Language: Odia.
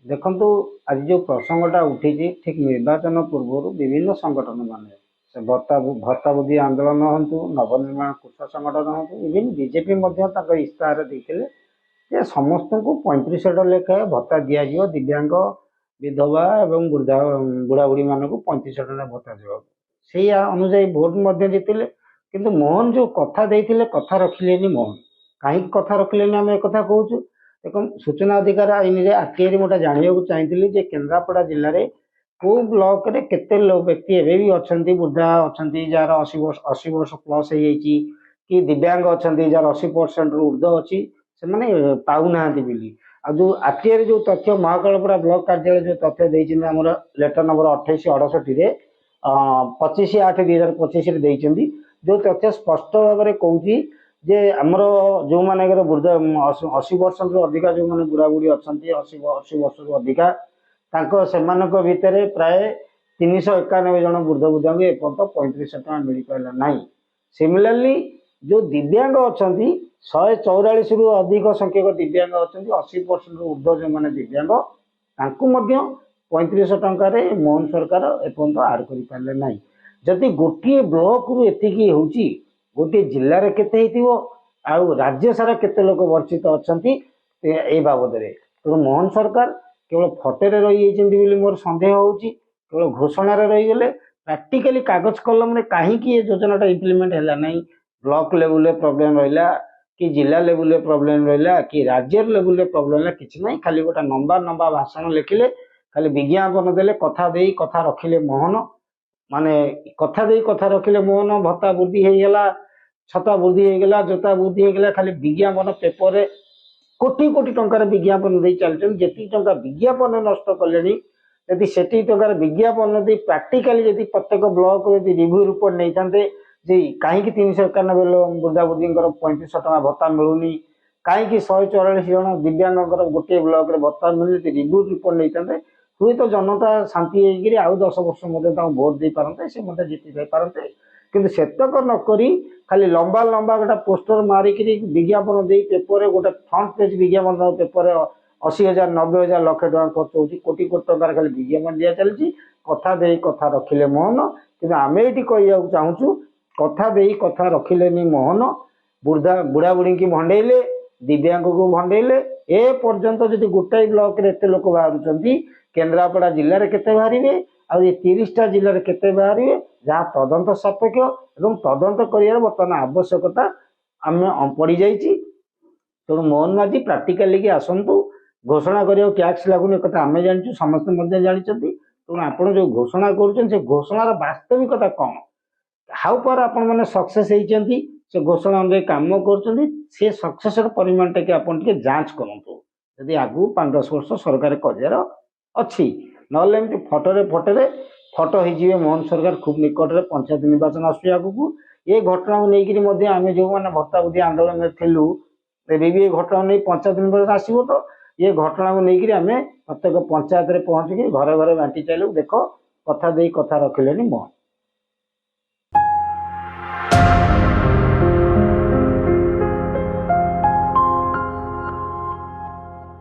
ଦେଖନ୍ତୁ ଆଜି ଯେଉଁ ପ୍ରସଙ୍ଗଟା ଉଠିଛି ଠିକ୍ ନିର୍ବାଚନ ପୂର୍ବରୁ ବିଭିନ୍ନ ସଂଗଠନ ମାନେ ସେ ଭତ୍ତା ବୁଦ୍ଧି ଆନ୍ଦୋଳନ ହୁଅନ୍ତୁ, ନବନିର୍ମାଣ କୃଷକ ସଂଗଠନ ହୁଅନ୍ତୁ, ଇଭିନ୍ ବିଜେପି ମଧ୍ୟ ତାଙ୍କ ଇସ୍ତାହାର ଦେଇଥିଲେ ଯେ ସମସ୍ତଙ୍କୁ 35,000 ଲେଖାଏଁ ଭତ୍ତା ଦିଆଯିବ, ଦିବ୍ୟାଙ୍ଗ, ବିଧବା ଏବଂ ବୁଢ଼ାବୁଢ଼ୀମାନଙ୍କୁ 35,000 ଟଙ୍କା ଭତ୍ତା ଦେବାକୁ। ସେଇ ଅନୁଯାୟୀ ଭୋଟ ମଧ୍ୟ ଜିତିଲେ। କିନ୍ତୁ ମୋହନ ଯେଉଁ କଥା ଦେଇଥିଲେ କଥା ରଖିଲେନି ମୋହନ। କାହିଁକି କଥା ରଖିଲେନି ଆମେ ଏକଥା କହୁଛୁ। ଦେଖନ୍ତୁ ସୂଚନା ଅଧିକାର ଆଇନରେ ଆର୍ଟିଆଇରେ ମୁଁ ଜାଣିବାକୁ ଚାହିଁଥିଲି ଯେ କେନ୍ଦ୍ରାପଡ଼ା ଜିଲ୍ଲାରେ କେଉଁ ବ୍ଲକରେ କେତେ ବ୍ୟକ୍ତି ଏବେ ବି ଅଛନ୍ତି, ବୃଦ୍ଧା ଅଛନ୍ତି ଯାହାର 80 ବର୍ଷ ପ୍ଲସ୍ ହେଇଯାଇଛି, କି ଦିବ୍ୟାଙ୍ଗ ଅଛନ୍ତି ଯାହାର 80%ରୁ ଉର୍ଦ୍ଧ୍ୱ ଅଛି, ସେମାନେ ପାଉନାହାନ୍ତି ବୋଲି। ଆଉ ଯେଉଁ ଆର୍ଟିଆଇରେ ଯେଉଁ ତଥ୍ୟ ମହାକାଳପଡ଼ା ବ୍ଲକ କାର୍ଯ୍ୟାଳୟ ଯେଉଁ ତଥ୍ୟ ଦେଇଛନ୍ତି ଆମର ଲେଟର ନମ୍ବର 2868ରେ 25/8/2025ରେ ଦେଇଛନ୍ତି, ଯେଉଁ ତଥ୍ୟ ସ୍ପଷ୍ଟ ଭାବରେ କହୁଛି ଯେ ଆମର ଯେଉଁମାନଙ୍କର ବୃଦ୍ଧ 80%ରୁ ଅଧିକା ଯେଉଁମାନେ ବୁଢ଼ାବୁଢ଼ୀ ଅଛନ୍ତି, 80 ବର୍ଷରୁ ଅଧିକା, ସେମାନଙ୍କ ଭିତରେ ପ୍ରାୟ 391 ଜଣ ବୃଦ୍ଧ ବୃଦ୍ଧାଙ୍କୁ ଏପର୍ଯ୍ୟନ୍ତ 35,000 ଟଙ୍କା ମିଳିପାରିଲା ନାହିଁ। ସିମିଲାରଲି ଯେଉଁ ଦିବ୍ୟାଙ୍ଗ ଅଛନ୍ତି 144ରୁ ଅଧିକ ସଂଖ୍ୟକ ଦିବ୍ୟାଙ୍ଗ ଅଛନ୍ତି, 80%ରୁ ଉର୍ଦ୍ଧ୍ୱ ଯେଉଁମାନେ ଦିବ୍ୟାଙ୍ଗ, ତାଙ୍କୁ ମଧ୍ୟ 35,000 ଟଙ୍କାରେ ମୋହନ ସରକାର ଏପର୍ଯ୍ୟନ୍ତ ଆଡ଼୍ କରିପାରିଲେ ନାହିଁ। ଯଦି ଗୋଟିଏ ବ୍ଲକରୁ ଏତିକି ହେଉଛି, ଗୋଟିଏ ଜିଲ୍ଲାରେ କେତେ ହେଇଥିବ, ଆଉ ରାଜ୍ୟ ସାରା କେତେ ଲୋକ ବର୍ଚ୍ଚିତ ଅଛନ୍ତି ଏ ବାବଦରେ। ତେଣୁ ମୋହନ ସରକାର କେବଳ ଫଟୋରେ ରହିଯାଇଛନ୍ତି ବୋଲି ମୋର ସନ୍ଦେହ ହେଉଛି। କେବଳ ଘୋଷଣାରେ ରହିଗଲେ, ପ୍ରାକ୍ଟିକାଲି କାଗଜ କଲମରେ କାହିଁକି ଏ ଯୋଜନାଟା ଇମ୍ପ୍ଲିମେଣ୍ଟ ହେଲା ନାହିଁ। ବ୍ଲକ ଲେବୁଲରେ ପ୍ରୋବ୍ଲେମ୍ ରହିଲା, କି ଜିଲ୍ଲା ଲେବୁଲରେ ପ୍ରୋବ୍ଲେମ୍ ରହିଲା, କି ରାଜ୍ୟ ଲେବୁଲରେ ପ୍ରୋବ୍ଲେମ୍ ହେଲା, କିଛି ନାହିଁ। ଖାଲି ଗୋଟେ ଲମ୍ବା ଭାଷଣ ଲେଖିଲେ, ଖାଲି ବିଜ୍ଞାପନ ଦେଲେ, କଥା ଦେଇ କଥା ରଖିଲେ ମୋହନ। ମାନେ କଥା ଦେଇ କଥା ରଖିଲେ ମୋହନ। ଭତ୍ତା ବୃଦ୍ଧି ହେଇଗଲା, ଛତା ବୃଦ୍ଧି ହେଇଗଲା, ଜୋତା ବୃଦ୍ଧି ହେଇଗଲା, ଖାଲି ବିଜ୍ଞାପନ ପେପରରେ କୋଟି କୋଟି ଟଙ୍କାର ବିଜ୍ଞାପନ ଦେଇ ଚାଲିଛନ୍ତି। ଯେତିକି ଟଙ୍କା ବିଜ୍ଞାପନ ନଷ୍ଟ କଲେଣି, ଯଦି ସେତିକି ଟଙ୍କାର ବିଜ୍ଞାପନ ଦେଇ ପ୍ରାକ୍ଟିକାଲି ଯଦି ପ୍ରତ୍ୟେକ ବ୍ଲକ ଯଦି ରିଭ୍ୟୁ ରିପୋର୍ଟ ନେଇଥାନ୍ତେ ଯେ କାହିଁକି 391 ବୃଦ୍ଧା ବୃଦ୍ଧିଙ୍କର 35,000 ଟଙ୍କା ଭତ୍ତା ମିଳୁନି, କାହିଁକି 144 ଜଣ ଦିବ୍ୟାଙ୍ଗଙ୍କର ଗୋଟିଏ ବ୍ଲକରେ ଭତ୍ତା ମିଳୁନି, ଯଦି ରିଭ୍ୟୁ ରିପୋର୍ଟ ନେଇଥାନ୍ତେ, ହୁଏତ ଜନତା ଶାନ୍ତି ହେଇକିରି ଆଉ 10 ବର୍ଷ ମଧ୍ୟ ତାଙ୍କୁ ଭୋଟ ଦେଇପାରନ୍ତେ, ସେ ମଧ୍ୟ ଜିତି ଯାଇପାରନ୍ତେ। କିନ୍ତୁ ସେତକ ନକରି ଖାଲି ଲମ୍ବା ଗୋଟେ ପୋଷ୍ଟର ମାରିକିରି ବିଜ୍ଞାପନ ଦେଇ ପେପରରେ ଗୋଟେ ଫ୍ରଣ୍ଟ ପେଜ ବିଜ୍ଞାପନ ପେପରରେ 80,000 90,000 ଲକ୍ଷ ଟଙ୍କା ଖର୍ଚ୍ଚ ହେଉଛି, କୋଟି କୋଟି ଟଙ୍କାର ଖାଲି ବିଜ୍ଞାପନ ଦିଆ ଚାଲିଛି। କଥା ଦେଇ କଥା ରଖିଲେ ମୋହନ। କିନ୍ତୁ ଆମେ ଏଇଠି କହିବାକୁ ଚାହୁଁଛୁ, କଥା ଦେଇ କଥା ରଖିଲେନି ମୋହନ। ବୁଢ଼ାବୁଢ଼ୀକି ଭଣ୍ଡେଇଲେ, ଦିବ୍ୟାଙ୍ଗକୁ ଭଣ୍ଡେଇଲେ। ଏ ପର୍ଯ୍ୟନ୍ତ ଯଦି ଗୋଟାଏ ବ୍ଲକରେ ଏତେ ଲୋକ ବାହାରୁଛନ୍ତି, କେନ୍ଦ୍ରାପଡ଼ା ଜିଲ୍ଲାରେ କେତେ ବାହାରିବେ, ଆଉ ଏ 30ଟା ଜିଲ୍ଲାରେ କେତେ ବାହାରିବେ, ଯାହା ତଦନ୍ତ ସାପେକ୍ଷ ଏବଂ ତଦନ୍ତ କରିବାର ବର୍ତ୍ତମାନ ଆବଶ୍ୟକତା ଆମେ ପଡ଼ିଯାଇଛି। ତେଣୁ ମୋହନ ମାଝୀ ପ୍ରାକ୍ଟିକାଲିକି ଆସନ୍ତୁ। ଘୋଷଣା କରିବାକୁ ଟ୍ୟାକ୍ସ ଲାଗୁନି ଏକଥା ଆମେ ଜାଣିଛୁ, ସମସ୍ତେ ମଧ୍ୟ ଜାଣିଛନ୍ତି। ତେଣୁ ଆପଣ ଯେଉଁ ଘୋଷଣା କରୁଛନ୍ତି, ସେ ଘୋଷଣାର ବାସ୍ତବିକତା କ'ଣ, ହାଉ ପାୱାର ଆପଣମାନେ ସକ୍ସେସ୍ ହେଇଛନ୍ତି, ସେ ଘୋଷଣା ଅନୁଯାୟୀ କାମ କରୁଛନ୍ତି, ସେ ସକ୍ସେସର ପରିମାଣଟାକି ଆପଣ ଟିକେ ଯାଞ୍ଚ କରନ୍ତୁ। ଯଦି ଆଗକୁ 5-10 ବର୍ଷ ସରକାର କରିବାର ଅଛି, ନହେଲେ ଏମିତି ଫଟୋରେ ଫଟୋ ହେଇଯିବେ ମୋହନ ସରକାର। ଖୁବ୍ ନିକଟରେ ପଞ୍ଚାୟତ ନିର୍ବାଚନ ଆସୁଛି ଆଗକୁ। ଏ ଘଟଣାକୁ ନେଇକରି ମଧ୍ୟ ଆମେ ଯେଉଁମାନେ ଭତ୍ତା ବୃଦ୍ଧି ଆନ୍ଦୋଳନରେ ଥିଲୁ, ଏବେ ବି ଏ ଘଟଣାକୁ ନେଇ ପଞ୍ଚାୟତ ନିର୍ବାଚନ ଆସିବ, ତ ଏ ଘଟଣାକୁ ନେଇକରି ଆମେ ପ୍ରତ୍ୟେକ ପଞ୍ଚାୟତରେ ପହଞ୍ଚିକି ଘରେ ଘରେ ବାଣ୍ଟି ଚାଲିବୁ। ଦେଖ କଥା ଦେଇ କଥା ରଖିଲେନି ମୋହନ।